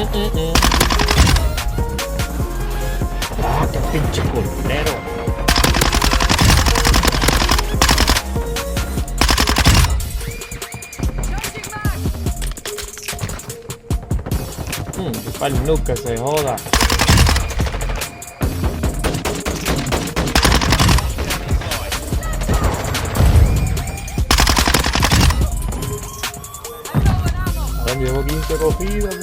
Ah, qué pinche culero. Pa'l nuca se joda. Ahora llevo 15 cogidas.